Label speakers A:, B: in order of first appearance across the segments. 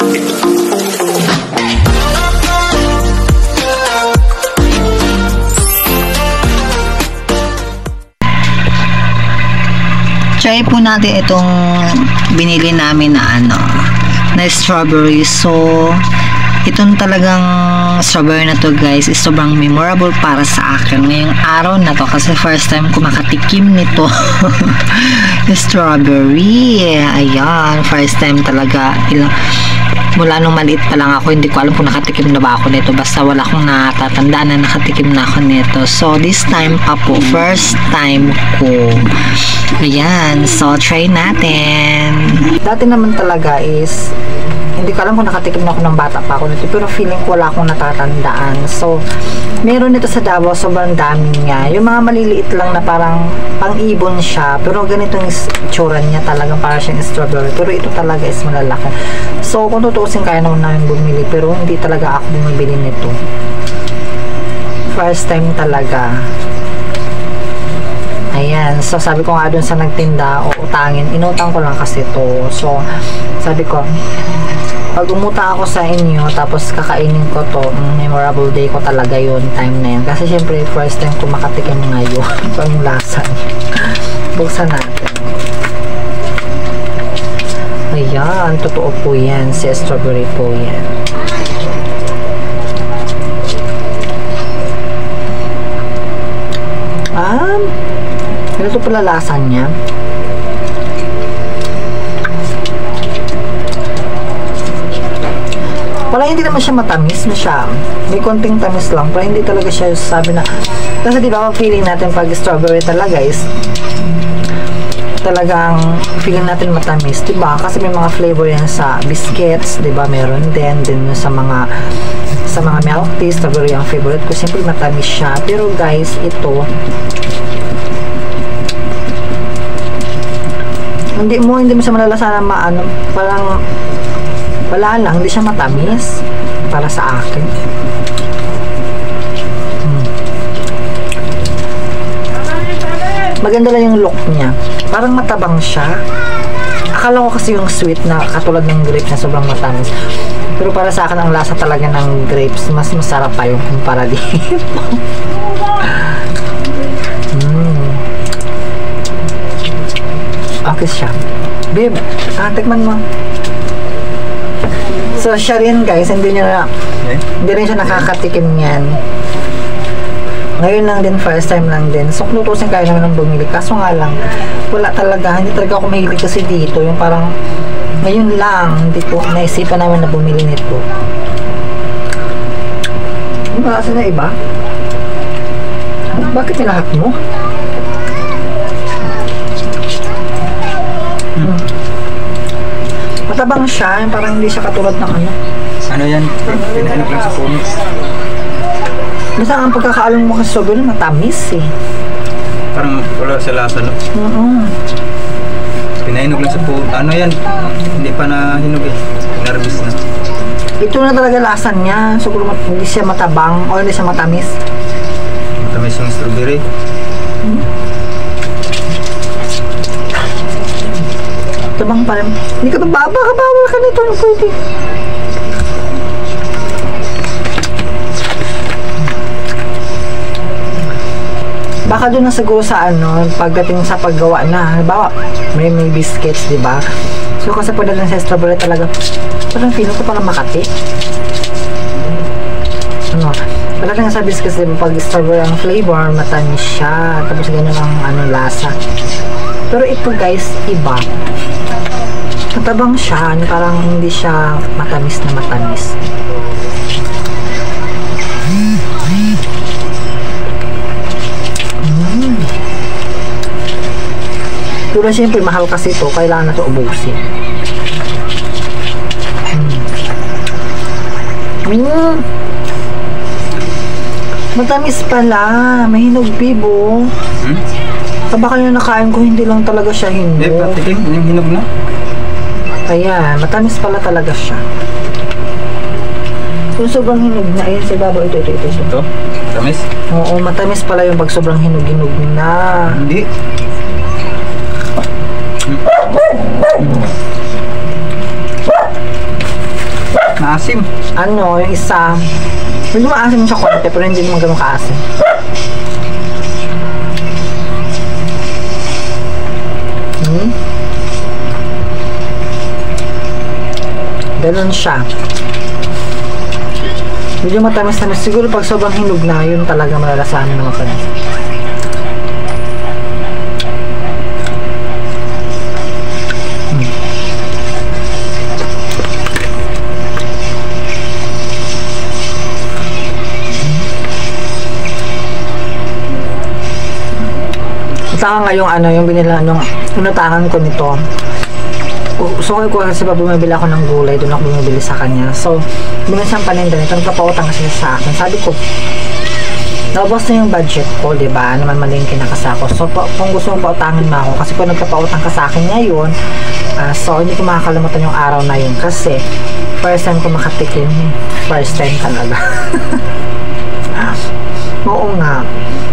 A: Try po natin itong binili namin na na strawberry. So itong talagang strawberry na to guys is sobrang memorable para sa akin ngayong araw na to kasi first time ko makatikim nito. Strawberry, ayan, first time talaga. Mula nung maliit pa lang ako, hindi ko alam kung nakatikim na ba ako nito, basta wala akong natatandaan na nakatikim na ako nito. So this time pa po, first time ko. Ayan, so try natin. Dati naman talaga is hindi ko alam kung nakatikim na ako ng bata pa ako nito, pero feeling ko wala akong natatandaan. So meron nito sa Davao, sobrang dami niya. Yung mga maliliit lang na parang pang-ibon siya, pero ganito yung itsura niya, talagang parang siyang strawberry, pero ito talaga is malalaki. So kung tutuusin, kaya naman namin bumili, pero hindi talaga ako bumibili nito. First time talaga. Ayan, so sabi ko nga dun sa nagtinda, utangin, inutang ko lang kasi to. So sabi ko, pag umuta ako sa inyo tapos kakainin ko to, memorable day ko talaga yun, time na yan. Kasi syempre first time ko makatikim ngayon pang lasa niya. Buksan natin. Ayan, totoo po yan, si strawberry po yan. Ito pala lasa niya. Wala, hindi naman siya matamis na siya. May konting tamis lang, pero hindi talaga siya sabi na, kasi di ba feeling natin pag strawberry talaga is talagang feeling natin matamis, di ba? Kasi may mga flavor yan sa biscuits, di ba? Meron din sa mga milk tea, strawberry ang favorite ko. Simple matamis siya. Pero guys, ito hindi mo siya malalasa na parang wala lang, hindi siya matamis para sa akin. Maganda lang yung look niya, parang matabang siya. Akala ko kasi yung sweet na katulad ng grapes na sobrang matamis, pero para sa akin ang lasa talaga ng grapes mas masarap pa yung kumpara dito. Okay siya. Babe, tikman mo. So, siya rin guys, hindi rin siya nakakatikim yan. Ngayon lang din, first time lang din. So, kung tutusin kaya naman ng bumili. Kaso nga lang, wala talaga. Hindi talaga ako mahilig kasi dito. Yung parang, ngayon lang, hindi ko naisipan namin na bumili nito. Ano ba kasi na iba? Bakit nilahat mo? Matabang siya, parang hindi siya katulad ng
B: ano yan, pinahanap lang sa puno.
A: Basta ang pagkakaalam mo kasi sobrang matamis eh.
B: Parang wala sa lasa, no? Pinahinog lang sa puno. Ano yan, hindi pa nahinog eh, pinarbis na.
A: Ito na talaga lasa niya, so hindi siya matabang o hindi siya matamis.
B: Matamis yung strawberry.
A: Tabang pa rin. Hindi ka ba bawal ka nito, ano pwede? Baka doon na siguro sa pagdating sa paggawa na, halimbawa, may biscuits, di ba? So kasi pagdating sa strawberry talaga, parang feeling ko parang Makati. Pagdating sa biscuits, diba, pag strawberry ang flavor, matamis siya, tapos ganyan ang lasa. Pero ito guys, iba. Matabang siya, parang hindi siya matamis na matamis. Pero siyempre, mahal kasi ito, kailangan na ito ubusin. Matamis pala, may hinog bibo. Baka yung nakain ko, hindi lang talaga siya hinog.
B: Hindi, patikin, yung hinog na.
A: Ayan, matamis pala talaga siya. Kung sobrang hinog na, ayan, sa ibabaw, ito.
B: Ito? Matamis?
A: Oo, matamis pala yung pag sobrang hinog-hinog na.
B: Hindi. Maasim.
A: Ano, yung isa, medyo maasim siya konti, pero hindi naman ganun kaasim. Ganun siya. Medyo matamis-tamis. Siguro pag sobrang hinog na, yun talaga malalasahan ng matamis. Saka nga yung ano, yung binila nung inutangan ko nito. So ko kasi pa bumibili ako ng gulay, doon ako bumibili sa kanya. So, binili siyang paninda nito, nagpapautang kasi sa akin. Sabi ko, naubos na yung budget ko, diba? Naman malingkin na kasi ako. So, kung gusto mong pautangin mo ako, kasi kung nagpapautang ka sa akin ngayon, so, hindi ko makakalimutan yung araw na yun. Kasi, first time ko makatikim, first time talaga. Oo nga.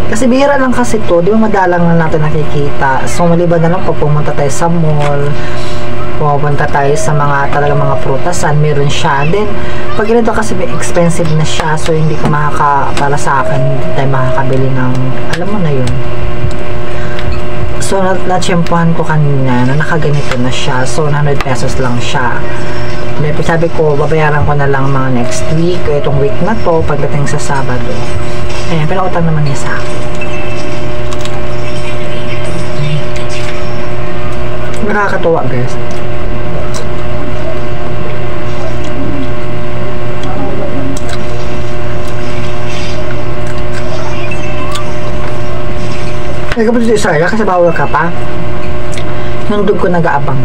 A: Kasi bihira lang kasi to, di ba madalang na natin nakikita. So, maliban na lang pag pumunta tayo sa mall, pumunta tayo sa mga talaga mga prutasan, meron siya. Then, pag ganito kasi expensive na siya, so hindi ko para sa akin, hindi tayo makakabili ng, alam mo na yun. So, na-tsempuhan ko kanina na nakaganito na siya. So, 100 pesos lang siya. Then, sabi ko, babayaran ko na lang mga next week, o itong week na to, pagdating sa Sabado. Ayan, pinautang naman niya sa akin. Nakakatuwa, guys. Ay, kapag sa Isaya, kasi bawal ka pa. Yung dug ko nag-aabang.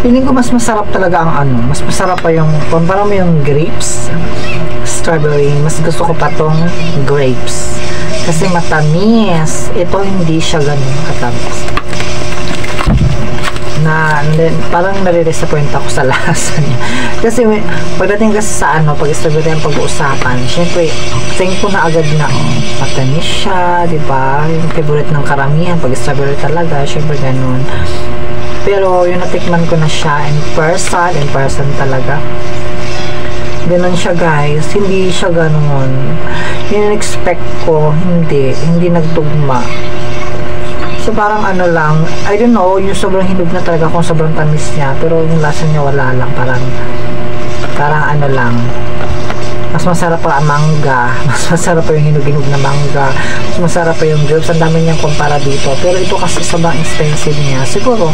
A: Feeling ko mas masarap talaga ang ano, mas masarap pa yung, kumpara mo yung grapes, strawberry, mas gusto ko pa tong grapes. Kasi matamis. Ito hindi siya ganun katamis. Parang nare-disappoint ako sa lasa niya. Kasi pagdating kasi sa ano, pag strawberry ang pag-uusapan, syempre, think ko na agad na matamis siya, diba? Yung favorite ng karamihan, pag strawberry talaga, syempre ganun. Pero yung natikman ko na siya in person talaga. Ganun siya, guys. Hindi siya ganun. Yung expect ko, hindi nagtugma. So parang ano lang, I don't know, yung sobrang hinog na talaga kung sobrang tamis niya, pero yung lasa niya wala lang, parang ano lang. Mas masarap pa ang mangga, mas masarap pa yung hinog-hinog na mangga, mas masarap pa yung grapes, ang dami niyang kumpara dito. Pero ito kasi sobrang expensive niya. Siguro,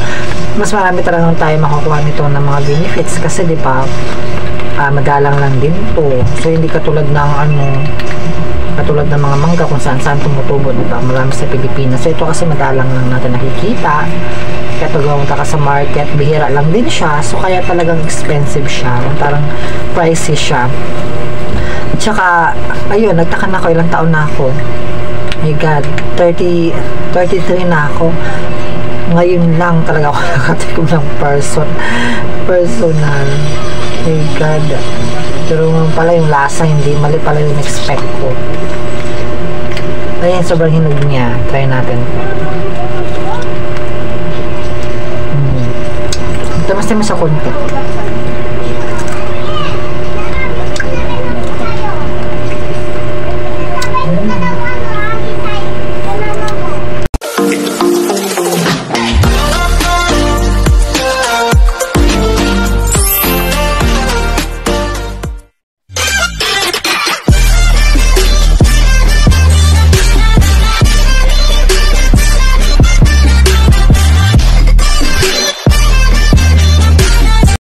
A: mas marami talagang tayo makukuha nito ng mga benefits kasi di ba, madalang lang din to. So hindi katulad ng katulad ng mga mangga kung saan tumutubo, di ba? Marami sa Pilipinas. So ito kasi madalang lang natin nakikita. Kaya pag pumunta ka sa market, bihira lang din siya. So kaya talagang expensive siya. Parang pricey siya. Tsaka, ayun, nagtaka na ako, ilang taon na ako. My God, 33 na ako. Ngayon lang talaga ako nakatikom ng personal. My God. Pero pala yung lasa, hindi mali pala yung expect ko. Ayan, sobrang hinog niya. Try natin. Tamas-tamis sa konti.